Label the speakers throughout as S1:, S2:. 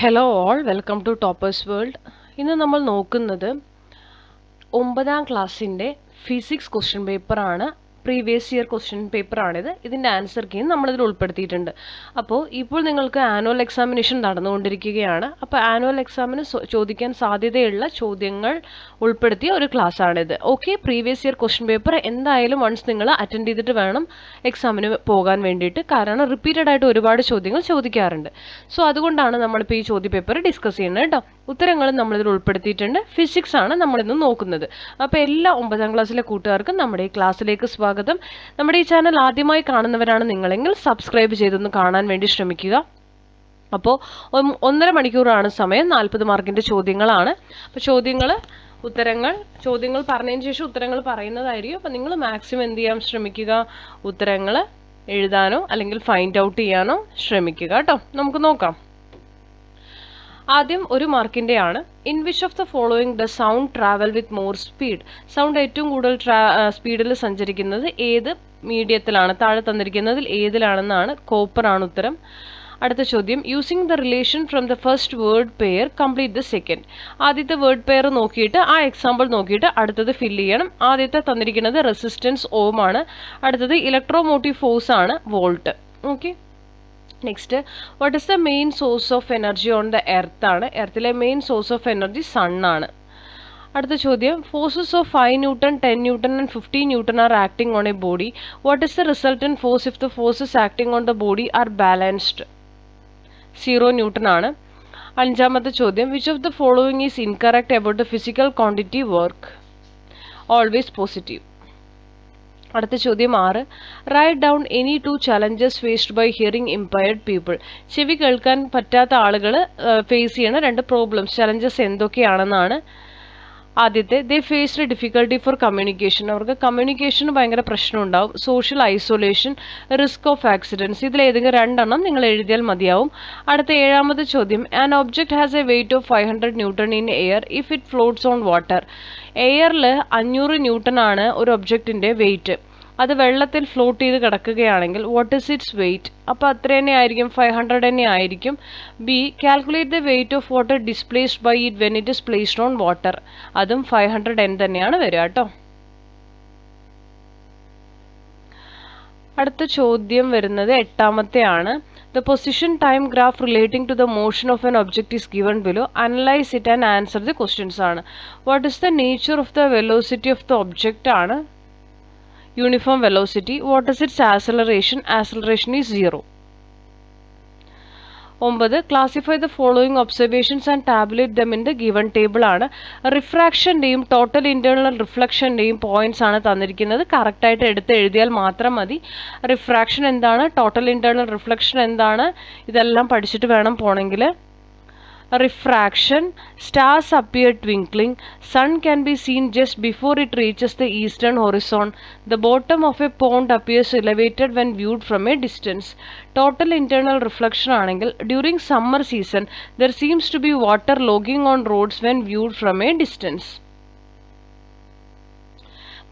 S1: Hello all welcome to toppers world. ഇന്ന് നമ്മൾ നോക്കുന്നത് 9ാം ക്ലാസ്സിൻ്റെ ഫിസിക്സ് ക്വസ്റ്റ്യൻ പേപ്പറാണ്. പ്രീവിയസ് ഇയർ ക്വസ്റ്റ്യൻ പേപ്പറാണിത്. ഇതിൻ്റെ ആൻസർ കീ നമ്മളിതിൽ ഉൾപ്പെടുത്തിയിട്ടുണ്ട്. അപ്പോൾ ഇപ്പോൾ നിങ്ങൾക്ക് ആനുവൽ എക്സാമിനേഷൻ നടന്നുകൊണ്ടിരിക്കുകയാണ്. അപ്പോൾ ആനുവൽ എക്സാമിന് ചോദിക്കാൻ സാധ്യതയുള്ള ചോദ്യങ്ങൾ ഉൾപ്പെടുത്തിയ ഒരു ക്ലാസ്സാണിത്. Okay, previous year question paper എന്തായാലും വൺസ് നിങ്ങൾ അറ്റൻഡ് ചെയ്തിട്ട് വേണം എക്സാമിന് പോകാൻ വേണ്ടിയിട്ട്. കാരണം റിപ്പീറ്റഡ് ആയിട്ട് ഒരുപാട് ചോദ്യങ്ങൾ ചോദിക്കാറുണ്ട്. സോ അതുകൊണ്ടാണ് നമ്മളിപ്പോൾ ഈ ചോദ്യ പേപ്പർ ഡിസ്കസ് ചെയ്യുന്നത് കേട്ടോ. ഉത്തരങ്ങളും നമ്മളിതിൽ ഉൾപ്പെടുത്തിയിട്ടുണ്ട്. ഫിസിക്സ് ആണ് നമ്മളിന്ന് നോക്കുന്നത്. അപ്പോൾ എല്ലാ 9ാം ക്ലാസ്സിലെ കൂട്ടുകാർക്കും നമ്മുടെ ഈ ക്ലാസ്സിലേക്ക് സ്വാഗതം. നമ്മുടെ ഈ ചാനൽ ആദ്യമായി കാണുന്നവരാണ് നിങ്ങളെങ്കിൽ സബ്സ്ക്രൈബ് ചെയ്തൊന്ന് കാണാൻ വേണ്ടി ശ്രമിക്കുക. അപ്പോൾ 1.5 മണിക്കൂറാണ് സമയം. 40 മാർക്കിൻ്റെ ചോദ്യങ്ങളാണ്. അപ്പോൾ ചോദ്യങ്ങൾ പറഞ്ഞതിന് ശേഷം ഉത്തരങ്ങൾ പറയുന്നതായിരിക്കും. അപ്പോൾ നിങ്ങൾ മാക്സിമം എന്ത് ചെയ്യാൻ ശ്രമിക്കുക, ഉത്തരങ്ങൾ എഴുതാനോ അല്ലെങ്കിൽ ഫൈൻഡ് ഔട്ട് ചെയ്യാനോ ശ്രമിക്കുക കേട്ടോ. നമുക്ക് നോക്കാം. ആദ്യം 1 മാർക്കിൻ്റെ ആണ്. In which of the following the sound travel with more speed? Sound ഏറ്റവും കൂടുതൽ സ്പീഡിൽ സഞ്ചരിക്കുന്നത് ഏത് മീഡിയത്തിലാണ്? താഴെ തന്നിരിക്കുന്നതിൽ ഏതിലാണെന്നാണ്. കോപ്പറാണ് ഉത്തരം. അടുത്ത ചോദ്യം, using the relation from the first word pair complete the second. ആദ്യത്തെ വേർഡ് പെയർ നോക്കിയിട്ട് ആ എക്സാമ്പിൾ നോക്കിയിട്ട് അടുത്തത് ഫില്ല് ചെയ്യണം. ആദ്യത്തെ തന്നിരിക്കുന്നത് റെസിസ്റ്റൻസ് ഓം ആണ്. അടുത്തത് ഇലക്ട്രോമോട്ടീവ് ഫോഴ്സ് ആണ്, volt. Okay, next, what is the main source of energy on the earth ആണ്. എർത്തിലെ main source of energy sun ആണ്. അടുത്ത ചോദ്യം, forces of 5 newton 10 newton and 15 newton are acting on a body. What is the resultant force if the forces acting on the body are balanced? 0 newton ആണ്. 5ാമത്തെ ചോദ്യം, which of the following is incorrect about the physical quantity work? Always positive. അടുത്ത ചോദ്യം 6, write down any 2 challenges faced by hearing impaired people. ചെവി കേൾക്കാൻ പറ്റാത്ത ആളുകൾ face ചെയ്യുന്ന 2 പ്രോബ്ലംസ്, ചലഞ്ചസ് എന്തൊക്കെയാണെന്നാണ്. ആദ്യത്തെ, they faced difficulty for communication. അവർക്ക് കമ്മ്യൂണിക്കേഷന് ഭയങ്കര പ്രശ്നം ഉണ്ടാവും. Social isolation, risk of accidents. ഇതിലേതെങ്കിലും 2 എണ്ണം നിങ്ങൾ എഴുതിയാൽ മതിയാവും. അടുത്ത 7ാമത്തെ ചോദ്യം, an object has a weight of 500 newton in air if it floats on water. എയറിൽ 500 ന്യൂട്ടൺ ആണ് ഒരു ഒബ്ജക്റ്റിൻ്റെ വെയിറ്റ്. അത് വെള്ളത്തിൽ ഫ്ലോട്ട് ചെയ്ത് കിടക്കുകയാണെങ്കിൽ വാട്ട് ഇസ് ഇറ്റ്സ് വെയിറ്റ്? അപ്പോൾ അത്ര തന്നെ ആയിരിക്കും, 500 തന്നെ ആയിരിക്കും. B, calculate the weight of water displaced by it when it is placed on water. അതും 500 N തന്നെയാണ് വരിക കേട്ടോ. അടുത്ത ചോദ്യം വരുന്നത് 8ാമത്തെ ആണ്. The position time graph relating to the motion of an object is given below. Analyze it and answer the questions ആണ്. What is the nature of the velocity of the object ആണ്? Uniform velocity. What is its acceleration? Acceleration is 0. 9, classify the following observations and tabulate them in the given table ആണ്. റിഫ്രാക്ഷൻ്റെയും total internal റിഫ്ലക്ഷൻ്റെയും points ആണ് തന്നിരിക്കുന്നത്. കറക്റ്റായിട്ട് എടുത്ത് എഴുതിയാൽ മാത്രം മതി. Refraction എന്താണ്, ടോട്ടൽ ഇൻറ്റേർണൽ റിഫ്ലക്ഷൻ എന്താണ്, ഇതെല്ലാം പഠിച്ചിട്ട് വേണം പോണെങ്കിൽ. Refraction, stars appear twinkling, sun can be seen just before it reaches the eastern horizon, the bottom of a pond appears elevated when viewed from a distance. Total internal reflection ആണെങ്കിൽ during summer season there seems to be water logging on roads when viewed from a distance.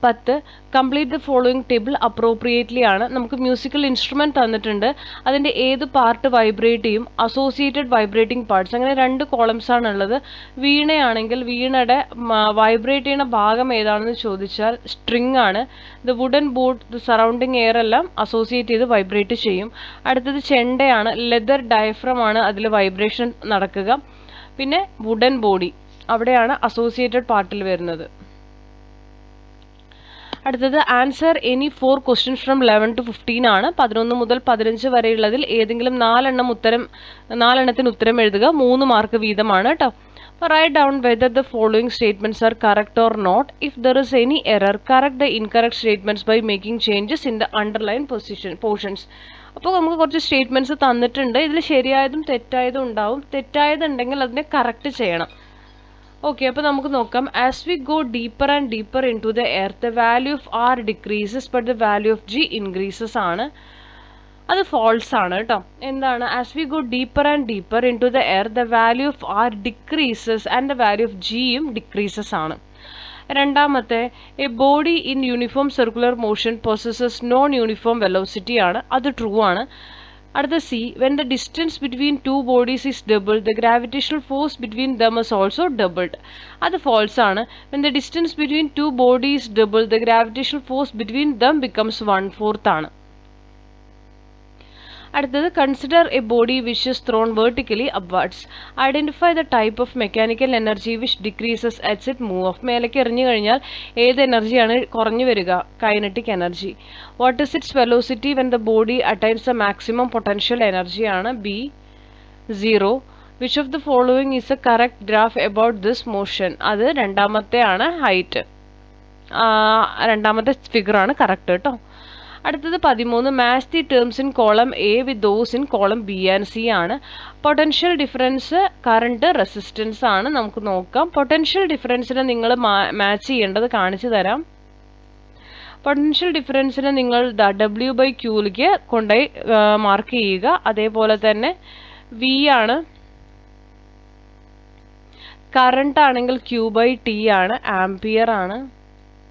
S1: 10, complete the following table appropriately ആണ്. നമുക്ക് musical instrument തന്നിട്ടുണ്ട്. അതിൻ്റെ ഏത് part vibrate ചെയ്യും, associated vibrating parts, അങ്ങനെ 2 columns ആണുള്ളത്. വീണയാണെങ്കിൽ വീണയുടെ വൈബ്രേറ്റ് ചെയ്യുന്ന ഭാഗം ഏതാണെന്ന് ചോദിച്ചാൽ സ്ട്രിങ് ആണ്. The wooden board, the surrounding air എല്ലാം അസോസിയേറ്റ് ചെയ്ത് വൈബ്രേറ്റ് ചെയ്യും. അടുത്തത് ചെണ്ടയാണ്, ലെതർ ഡയഫ്രം ആണ് അതിൽ വൈബ്രേഷൻ നടക്കുക. പിന്നെ വുഡൻ ബോഡി, അവിടെയാണ് അസോസിയേറ്റഡ് പാർട്ടിൽ വരുന്നത്. അടുത്തത് answer any 4 questions from 11 to 15 ആണ്. 11 മുതൽ 15 വരെയുള്ളതിൽ ഏതെങ്കിലും 4 എണ്ണത്തിന് ഉത്തരം എഴുതുക. 3 മാർക്ക് വീതമാണ് കേട്ടോ. Write down whether the following statements are correct or not. If there is any error correct the incorrect statements by making changes in the underline portions. അപ്പോൾ നമുക്ക് കുറച്ച് സ്റ്റേറ്റ്മെന്റ്സ് തന്നിട്ടുണ്ട്. ഇതിൽ ശരിയായതും തെറ്റായതും ഉണ്ടാവും. തെറ്റായതുണ്ടെങ്കിൽ അതിനെ കറക്റ്റ് ചെയ്യണം. ഓക്കെ, അപ്പോൾ നമുക്ക് നോക്കാം. As we go deeper and deeper into the earth the value of R decreases but the value of G increases ആണ്. അത് ഫോൾസ് ആണ് കേട്ടോ. എന്താണ്? As we go deeper and deeper into the earth the value of R decreases and the value of ജിയും decreases ആണ്. 2ാമത്തെ, a body in uniform circular motion possesses non uniform velocity ആണ്. അത് true ആണ്. അടുത്ത C, when the distance between two bodies is doubled, the gravitational force between them is also doubled. അത് false ആണ്. When the distance between two bodies is doubled, the gravitational force between them becomes 1/4 ആണ്. അടുത്തത് consider a body which is thrown vertically upwards. Identify the type of mechanical energy which decreases as it move off. മേലേക്ക് എറിഞ്ഞു കഴിഞ്ഞാൽ ഏത് എനർജിയാണ് കുറഞ്ഞു വരിക? Kinetic energy. What is its velocity when the body attains the maximum potential energy ആണ് B 0. Which of the following is a correct graph about this motion? അത് രണ്ടാമത്തെ ആണ് ഹൈറ്റ്. രണ്ടാമത്തെ ഫിഗർ ആണ് കറക്റ്റ് കേട്ടോ. അടുത്തത് 13, match the terms in column A with those in column B and C ആണ്. Potential difference, current, resistance ആണ്. നമുക്ക് നോക്കാം. പൊട്ടൻഷ്യൽ ഡിഫറൻസിനെ നിങ്ങൾ മാച്ച് ചെയ്യേണ്ടത് കാണിച്ചു തരാം. പൊട്ടൻഷ്യൽ ഡിഫറൻസിനെ നിങ്ങൾ W/Qയിലേക്ക് കൊണ്ടുപോയി മാർക്ക് ചെയ്യുക. അതേപോലെ തന്നെ V ആണ്. കറണ്ട് ആണെങ്കിൽ Q/T ആണ്, ആംപിയർ ആണ്.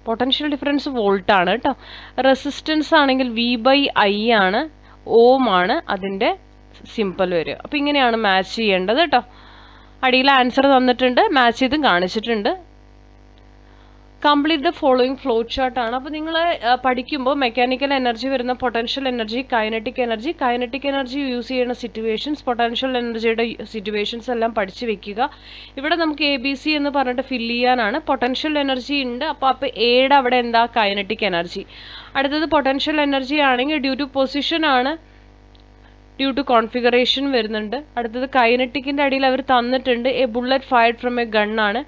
S1: പൊട്ടൻഷ്യൽ ഡിഫറൻസ് വോൾട്ട് ആണ് കേട്ടോ. റെസിസ്റ്റൻസ് ആണെങ്കിൽ V/I ആണ്, ഓം ആണ് അതിൻ്റെ സിമ്പിൾ വരിക. അപ്പോൾ ഇങ്ങനെയാണ് മാച്ച് ചെയ്യേണ്ടത് കേട്ടോ. അടിയിൽ ആൻസർ തന്നിട്ടുണ്ട്, മാച്ച് ചെയ്തും കാണിച്ചിട്ടുണ്ട്. Complete the following flow chart ആണ്. അപ്പോൾ നിങ്ങൾ പഠിക്കുമ്പോൾ മെക്കാനിക്കൽ എനർജി വരുന്ന potential energy, kinetic energy use ചെയ്യുന്ന സിറ്റുവേഷൻസ്, പൊട്ടൻഷ്യൽ എനർജിയുടെ സിറ്റുവേഷൻസ് എല്ലാം പഠിച്ചു വെക്കുക. ഇവിടെ നമുക്ക് ABC എന്ന് പറഞ്ഞിട്ട് ഫില്ല് ചെയ്യാനാണ്. പൊട്ടൻഷ്യൽ എനർജി ഉണ്ട്, അപ്പോൾ എയുടെ അവിടെ എന്താ? Kinetic energy. അടുത്തത് പൊട്ടൻഷ്യൽ എനർജി ആണെങ്കിൽ ഡ്യൂ ടു പൊസിഷൻ ആണ്, ഡ്യൂ ടു കോൺഫിഗറേഷൻ വരുന്നുണ്ട്. അടുത്തത് കൈനറ്റിക്കിൻ്റെ അടിയിൽ അവർ തന്നിട്ടുണ്ട് A bullet fired from A gun ആണ്.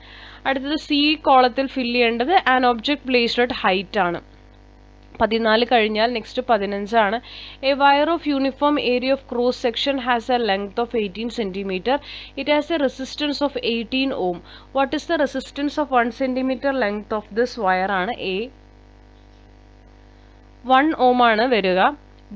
S1: അടുത്തത് C കോളത്തിൽ ഫില്ല് ചെയ്യേണ്ടത് an object placed at height ആണ്. 14 കഴിഞ്ഞാൽ നെക്സ്റ്റ് 15 ആണ്. A wire of uniform area of cross section has A length of 18 centimetre. It has A resistance of 18 ohm. What is the resistance of 1 centimetre length of this wire ആണ്? A 1 ohm ആണ് വരിക.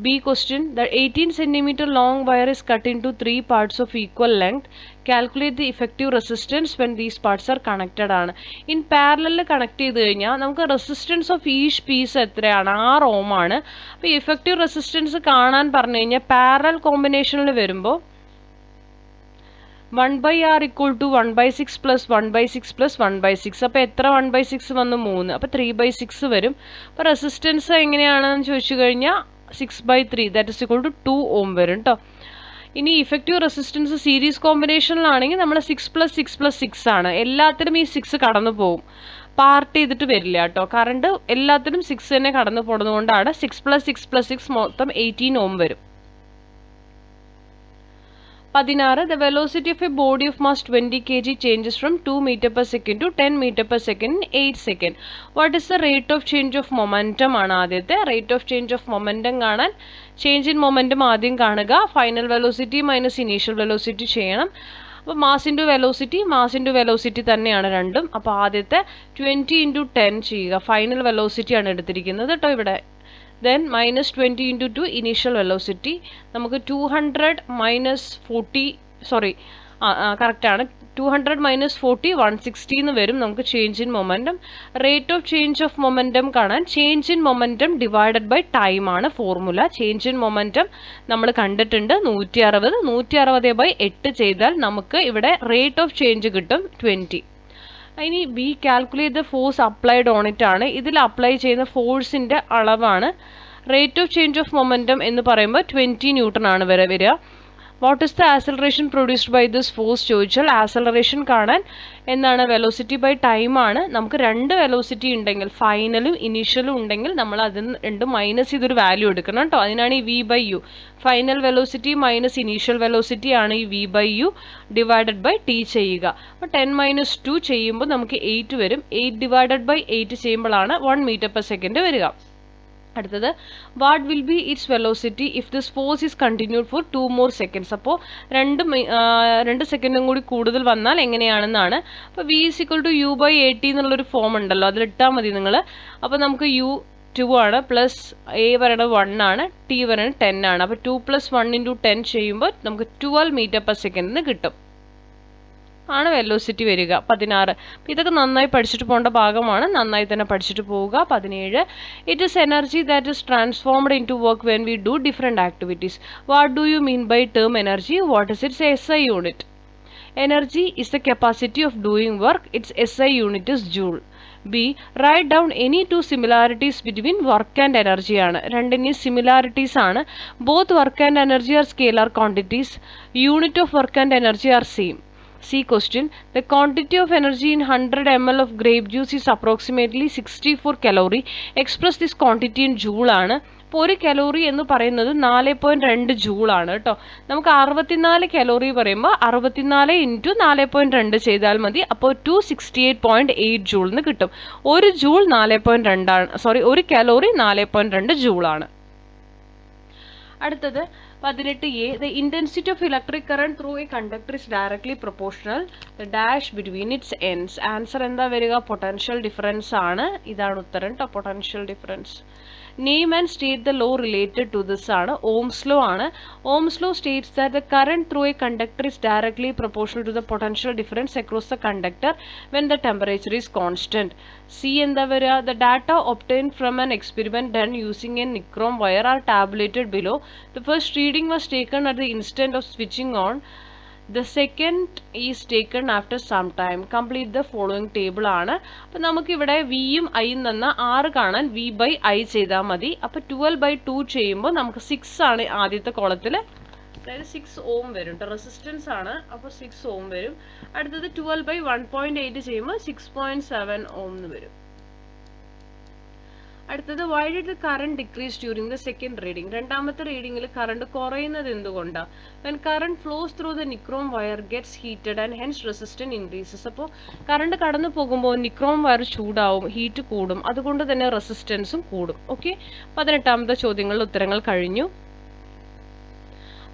S1: B question, the 18 centimeter long wire is cut into 3 parts of equal length. Calculate the effective resistance when these parts are connected ആണ്. In parallel connect ചെയ്ത് കഴിഞ്ഞാൽ നമുക്ക് resistance of each piece എത്രയാണ്? 6 ohm ആണ്. അപ്പോൾ effective resistance കാണാൻ പറഞ്ഞു കഴിഞ്ഞാൽ പാരലൽ കോമ്പിനേഷനിൽ വരുമ്പോൾ 1/R = 1/6 + 1/6 + 1/6. അപ്പോൾ എത്ര 1/6 വന്നു? 3. അപ്പോൾ 3/6 വരും. അപ്പോൾ റെസിസ്റ്റൻസ് എങ്ങനെയാണെന്ന് ചോദിച്ചു കഴിഞ്ഞാൽ 6/3 that is equal to 2 ohm വരും കേട്ടോ. ഇനി ഇഫക്റ്റീവ് റെസിസ്റ്റൻസ് സീരീസ് കോമ്പിനേഷനിലാണെങ്കിൽ നമ്മൾ 6 + 6 + 6 ആണ്. എല്ലാത്തിനും ഈ 6 കടന്നു പോകും, പാർട്ട് ചെയ്തിട്ട് വരില്ല കേട്ടോ. കറണ്ട് എല്ലാത്തിനും 6 തന്നെ കടന്നു പോകുന്നത് കൊണ്ടാണ് 6 + 6 + 6 മൊത്തം 18 ohm വരും. 16, the velocity of a body of mass 20 kg changes from 2 m/s to 10 m/s in 8 seconds. What is the rate of change of momentum ആണ് ആദ്യത്തെ. Rate of change of momentum കാണാൻ ചേഞ്ച് ഇൻ മൊമെൻറ്റം ആദ്യം കാണുക. Final velocity minus initial velocity ചെയ്യണം. അപ്പോൾ mass into velocity തന്നെയാണ് രണ്ടും. അപ്പോൾ ആദ്യത്തെ 20 × 10 ചെയ്യുക. ഫൈനൽ വെലോസിറ്റി ആണ് എടുത്തിരിക്കുന്നത് കേട്ടോ ഇവിടെ. Then -20 × 2 initial velocity. നമുക്ക് 200 - 40 കറക്റ്റ് ആണ്. 200 - 40 160 എന്ന് വരും നമുക്ക് change in momentum. Rate of change of momentum കാണാൻ change in momentum divided by time ആണ് ഫോർമുല. ചേഞ്ച് ഇൻ മൊമെൻറ്റം നമ്മൾ കണ്ടിട്ടുണ്ട് 160. 160/8 ചെയ്താൽ നമുക്ക് ഇവിടെ റേറ്റ് ഓഫ് ചേഞ്ച് കിട്ടും 20. ഇനി B calculate the force applied on it ആണ്. ഇതിൽ അപ്ലൈ ചെയ്യുന്ന ഫോഴ്സിൻ്റെ അളവാണ്. Rate of change of momentum എന്ന് പറയുമ്പോൾ 20 Newton ആണ് വരിക. What is the acceleration produced by this force ചോദിച്ചാൽ ആക്സലറേഷൻ കാണാൻ എന്താണ്? വെലോസിറ്റി ബൈ ടൈം ആണ്. നമുക്ക് 2 വെലോസിറ്റി ഉണ്ടെങ്കിൽ, ഫൈനലും ഇനീഷ്യലും ഉണ്ടെങ്കിൽ നമ്മൾ അതിൽ രണ്ടും മൈനസ് ചെയ്തൊരു വാല്യൂ എടുക്കണം കേട്ടോ. അതിനാണ് ഈ V/U. Final velocity minus initial velocity ആണ് ഈ V/U ഡിവൈഡഡ് ബൈ T ചെയ്യുക. അപ്പോൾ 10 - 2 ചെയ്യുമ്പോൾ നമുക്ക് 8 വരും. 8/8 ചെയ്യുമ്പോഴാണ് 1 m/s വരിക. അടുത്തത് what will be it's velocity if this force is continued four 2 more seconds. അപ്പോൾ 2 സെക്കൻഡും കൂടി കൂടുതൽ വന്നാൽ എങ്ങനെയാണെന്നാണ്. അപ്പോൾ V = U/AT എന്നുള്ളൊരു ഫോം ഉണ്ടല്ലോ, അതിലിട്ടാൽ മതി നിങ്ങൾ. അപ്പോൾ നമുക്ക് U 2 ആണ്, പ്ലസ് A പറയുന്നത് 1 ആണ്, T പറയുന്നത് 10 ആണ്. അപ്പോൾ 2 + 1 × 10 ചെയ്യുമ്പോൾ നമുക്ക് 12 m/s കിട്ടും. ആണ് വെലോസിറ്റി വരിക. 16 ഇതൊക്കെ നന്നായി പഠിച്ചിട്ട് പോകേണ്ട ഭാഗമാണ്, നന്നായി തന്നെ പഠിച്ചിട്ട് പോവുക. 17 it is energy that is transformed into work when we do different activities. What do you mean by term energy? What is its SI unit? Energy is the capacity of doing work. Its SI unit is joule. B. Write down any two similarities between work and energy ആണ്. രണ്ടിനും similarities ആണ്. Both work and energy are scalar quantities. Unit of work and energy are same. C question. The quantity of energy in 100 ml of grape juice is approximately 64 calorie. Express this quantity in joule ആണ്. അപ്പോൾ ഒരു calorie എന്ന് പറയുന്നത് 4.2 ജൂളാണ് കേട്ടോ. നമുക്ക് 64 calorie പറയുമ്പോൾ 64 into 4.2 ചെയ്താൽ മതി. അപ്പോൾ 268.8 ജൂൾ എന്ന് കിട്ടും. ഒരു ജൂൾ 4.2 ആണ്, സോറി ഒരു കലോറി 4.2 ജൂളാണ്. അടുത്തത് 18A. The intensity of electric current through a conductor is directly proportional the dash between its ends. Answer എന്താ വരിക? പൊട്ടൻഷ്യൽ ഡിഫറൻസ് ആണ്. ഇതാണ് ഉത്തരം കേട്ടോ, potential difference. Name and state the law related to this ആണ്. Ohm's law ആണ്. Ohm's law states that the current through a conductor is directly proportional to the potential difference across the conductor when the temperature is constant. C എന്താ വരിക? The data obtained from an experiment done using a nichrome wire are tabulated below. The first reading was taken at the instant of switching on. The second is taken after some time. Complete the following table ആണ്. അപ്പോൾ നമുക്കിവിടെ വിയും ഐയും തന്ന 6 കാണാൻ V by I ചെയ്താൽ മതി. അപ്പോൾ 12/2 ചെയ്യുമ്പോൾ നമുക്ക് 6 ആണ് ആദ്യത്തെ കോളത്തിൽ, അതായത് 6 ഓം വരും കേട്ടോ. റെസിസ്റ്റൻസ് ആണ്, അപ്പോൾ 6 ഓം വരും. അടുത്തത് 12/1.8 ചെയ്യുമ്പോൾ 6.7 ഓം എന്ന് വരും. അടുത്തത് why did the current decrease during the second reading? രണ്ടാമത്തെ റീഡിങ്ങിൽ കറണ്ട് കുറയുന്നത് എന്തുകൊണ്ടാണ്? when current flows through the nichrome wire gets heated and hence resistance increases. അപ്പോൾ കറണ്ട് കടന്നു പോകുമ്പോൾ നിക്രോം വയർ ചൂടാവും, ഹീറ്റ് കൂടും, അതുകൊണ്ട് തന്നെ റെസിസ്റ്റൻസും കൂടും. ഓക്കെ, 18ാമത്തെ ചോദ്യങ്ങളുടെ ഉത്തരങ്ങൾ കഴിഞ്ഞു.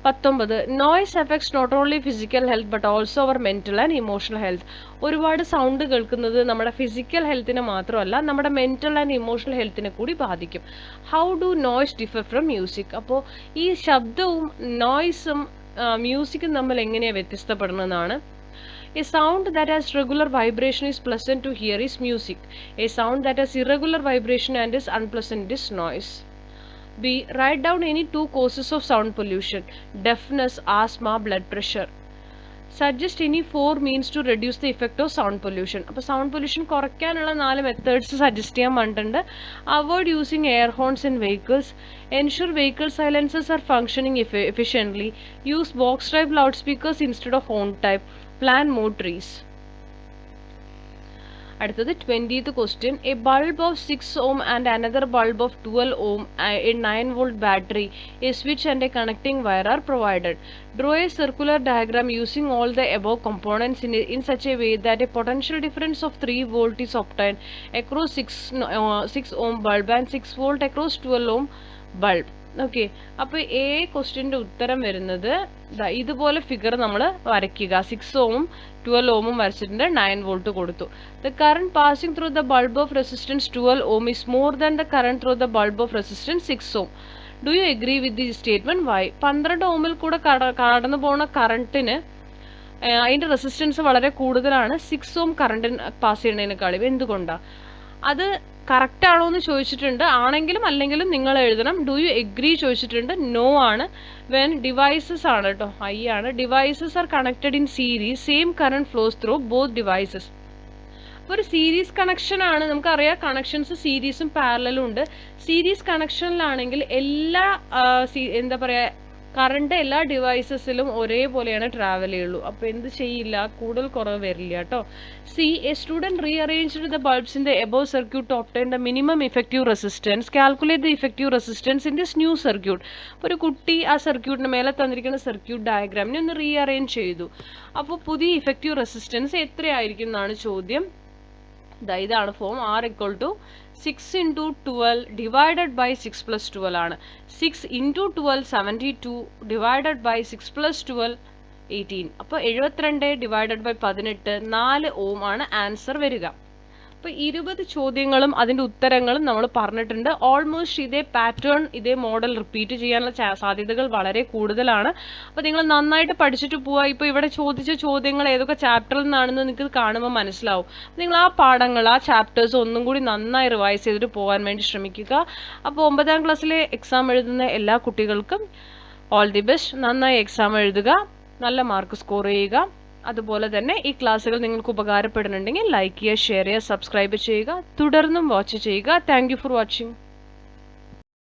S1: 19 noise effects not only physical health but also our mental and emotional health. ഒരുപാട് സൗണ്ട് കേൾക്കുന്നത് നമ്മുടെ ഫിസിക്കൽ ഹെൽത്തിനെ മാത്രമല്ല, നമ്മുടെ മെന്റൽ ആൻഡ് ഇമോഷണൽ ഹെൽത്തിനെ കൂടി ബാധിക്കും. How do noise differ from music? അപ്പോൾ ഈ ശബ്ദവും നോയ്സും മ്യൂസിക്കും തമ്മിൽ എങ്ങനെയാണ് വ്യത്യസ്തപ്പെടുന്നതാണ്. A sound that has regular vibration is pleasant to hear is music. A sound that has irregular vibration and is unpleasant is noise. B. Write down any two causes of sound pollution: deafness, asthma, blood pressure. Suggest any 4 means to reduce the effect of sound pollution. അപ്പോൾ sound pollution കുറയ്ക്കാനുള്ള 4 methods suggest ചെയ്യാൻ പറഞ്ഞിട്ടുണ്ട്. Avoid using air horns in vehicles, ensure vehicle silencers are functioning efficiently, use box type loud speakers instead of horn type, plant more trees. അടുത്തത് 20th question. A bulb of 6 ohm and another bulb of 12 ohm, a 9 volt battery, a switch and a connecting wire are provided. Draw a circular diagram using all the above components in such a way that a potential difference of 3 volt is obtained across 6 ohm bulb and 6 volt across 12 ohm bulb. Okay, അപ്പോൾ ക്വസ്റ്റ്യൻ്റെ ഉത്തരം വരുന്നത് ഇതുപോലെ figure നമ്മൾ വരയ്ക്കുക. 6 ഓമും 12 ഓമും വരച്ചിട്ടുണ്ട്, 9 volt കൊടുത്തു. The current passing through the bulb of resistance 12 ohm is more than the current through the bulb of resistance 6 ohm. Do you agree with the statement? Why? 12 ഓമിൽ കൂടെ കടന്നു പോകുന്ന കറണ്ടിന് അതിൻ്റെ റെസിസ്റ്റൻസ് വളരെ കൂടുതലാണ് 6 ഓം കറണ്ടിന് പാസ് ചെയ്യുന്നതിനേക്കാളും. എന്തുകൊണ്ടാണ്? അത് കറക്റ്റ് ആണോ എന്ന് ചോദിച്ചിട്ടുണ്ട്. ആണെങ്കിലും അല്ലെങ്കിലും നിങ്ങൾ എഴുതണം. ഡു യു എഗ്രി ചോദിച്ചിട്ടുണ്ട്, നോ ആണ്. വെൻ ഡിവൈസസ് ആണ് കേട്ടോ, ഐ ആണ്. Devices are connected in series, same current flows through both devices. അപ്പോൾ ഒരു സീരീസ് കണക്ഷൻ ആണ്. നമുക്കറിയാം കണക്ഷൻസ് സീരീസും പാരലലും ഉണ്ട്. സീരീസ് കണക്ഷനിലാണെങ്കിൽ എല്ലാ എന്താ പറയുക, കറണ്ട് എല്ലാ ഡിവൈസസിലും ഒരേപോലെയാണ് ട്രാവൽ ചെയ്യുള്ളൂ. അപ്പോൾ എന്ത് ചെയ്യില്ല, കൂടുതൽ കുറവ് വരില്ല കേട്ടോ. C. A student rearranged the bulbs in the above circuit to obtain the minimum effective resistance. Calculate the effective resistance in this new circuit. അപ്പോൾ ഒരു കുട്ടി ആ സർക്യൂട്ടിന് മേലെ തന്നിരിക്കുന്ന സർക്യൂട്ട് ഡയഗ്രാമിനെ ഒന്ന് റീഅറേഞ്ച് ചെയ്തു. അപ്പോൾ പുതിയ ഇഫക്റ്റീവ് റെസിസ്റ്റൻസ് എത്രയായിരിക്കും എന്നാണ് ചോദ്യം. ഇതാണ് ഫോം. R = 6 × 12 ഡിവൈഡഡ് ബൈ 6 + 12 ആണ്. 6 × 12 72 ഡിവൈഡഡ് ബൈ 6 + 12 18. അപ്പോൾ 72 ഡിവൈഡഡ് ബൈ 18, 4 ഓം ആണ് ആൻസർ വരിക. അപ്പോൾ അപ്പോൾ 20 ചോദ്യങ്ങളും അതിൻ്റെ ഉത്തരങ്ങളും നമ്മൾ പറഞ്ഞിട്ടുണ്ട്. ഓൾമോസ്റ്റ് ഇതേ പാറ്റേൺ ഇതേ മോഡൽ റിപ്പീറ്റ് ചെയ്യാനുള്ള സാധ്യതകൾ വളരെ കൂടുതലാണ്. അപ്പോൾ നിങ്ങൾ നന്നായിട്ട് പഠിച്ചിട്ട് പോവുക. ഇപ്പോൾ ഇവിടെ ചോദിച്ച ചോദ്യങ്ങൾ ഏതൊക്കെ ചാപ്റ്ററിൽ നിന്നാണെന്ന് നിങ്ങൾക്ക് കാണുമ്പോൾ മനസ്സിലാവും. നിങ്ങൾ ആ പാഠങ്ങൾ ആ ചാപ്റ്റേഴ്സ് ഒന്നും കൂടി നന്നായി റിവൈസ് ചെയ്തിട്ട് പോകാൻ വേണ്ടി ശ്രമിക്കുക. അപ്പോൾ 9ാം ക്ലാസ്സിലെ എക്സാം എഴുതുന്ന എല്ലാ കുട്ടികൾക്കും ഓൾ ദി ബെസ്റ്റ്. നന്നായി എക്സാം എഴുതുക, നല്ല മാർക്ക് സ്കോർ ചെയ്യുക. അതുപോലെ തന്നെ ഈ ക്ലാസ്സുകൾ നിങ്ങൾക്ക് ഉപകാരപ്പെടുന്നുണ്ടെങ്കിൽ ലൈക്ക് ചെയ്യുക, ഷെയർ ചെയ്യുക, സബ്സ്ക്രൈബ് ചെയ്യുക. തുടർന്നും വാച്ച് ചെയ്യുക. Thank you for watching.